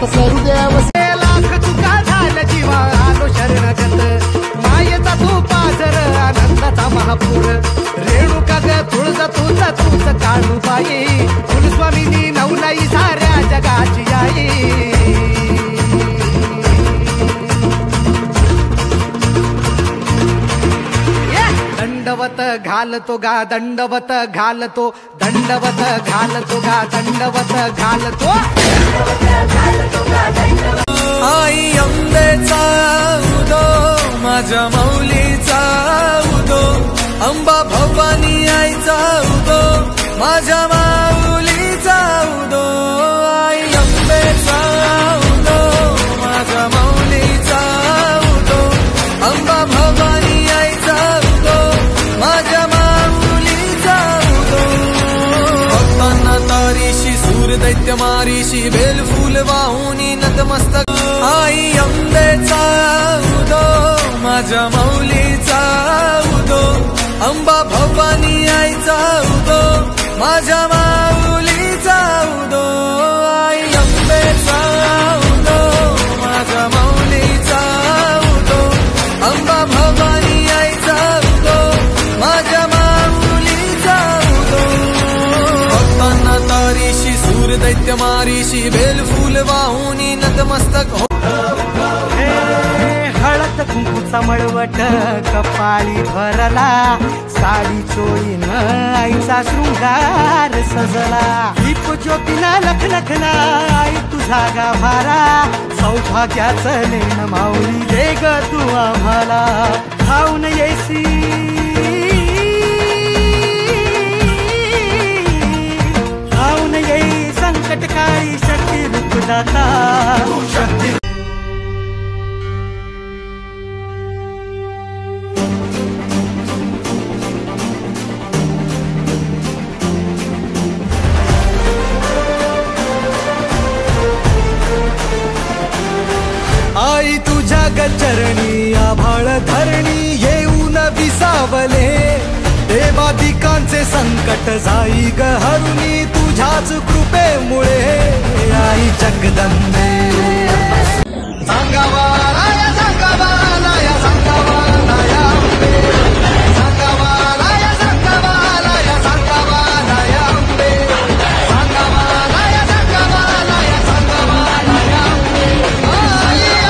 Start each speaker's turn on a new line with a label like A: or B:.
A: हात सरू द्याव
B: लाख तुका झालं जीवा आलो शरणगत मायेचा तू पाझर आनंदाचा महापूर रेणुका ग तुळजा तुझा तूच काढू बाई कुलस्वामिनी नवलाई साऱ्या जगाची आई दंडवत घालतो गा दंडवत घालतो दंडवत घालतो गा दंडवत घालतो
C: आई अंबेचा उदो माझ्या माऊलीचा उदो अंबा भवानी आईचा उदो माझ्या माऊलीचा उदो आई अंबेचा उदो माझ्या माऊलीचा उदो अंबा भवानी आईचा उदो माझ्या माऊलीचा उदो भक्तांना तारीशी सूर दैत्य मारीशी बेल फूल वाहुनी नतमस्तक आई अंबेचा उदो माझ्या माऊलीचा उदो अंबा भवानी आईचा उदो माझ्या माऊलीचा उदो आई अंबेचा उदो माझ्या माऊलीचा उदो अंबा भवानी आईचा उदो माझ्या माऊलीचा उदो भक्तांना तारीशी सूर दैत्य मारीशी बेल फूल वाहुनी नतमस्तक हो
B: हळद कुंकूचा मळवट कपाळी भरला साडी चोळीन आईचा शृंगार सजला दीप ज्योतीना लखलखला आई तुझा गाभारा सौभाग्याचं लेण माऊली दे ग तू आम्हाला खाऊन येसी खाऊन येई संकटकाळी शक्ती रूपदाता शक्ती
C: आई तुझ्या गचरणी आभाळ धरणी येऊन विसावले देवादिकांचे संकट जाई ग हरुणी तुझ्याच कृपेमुळे आई जगदंबे सांगावा राया सांगावा राया सांगावा राया अंबे सांगावा राया सांगावा राया सांगावा राया अंबे सांगावा राया सांगावा राया सांगावा राया अंबे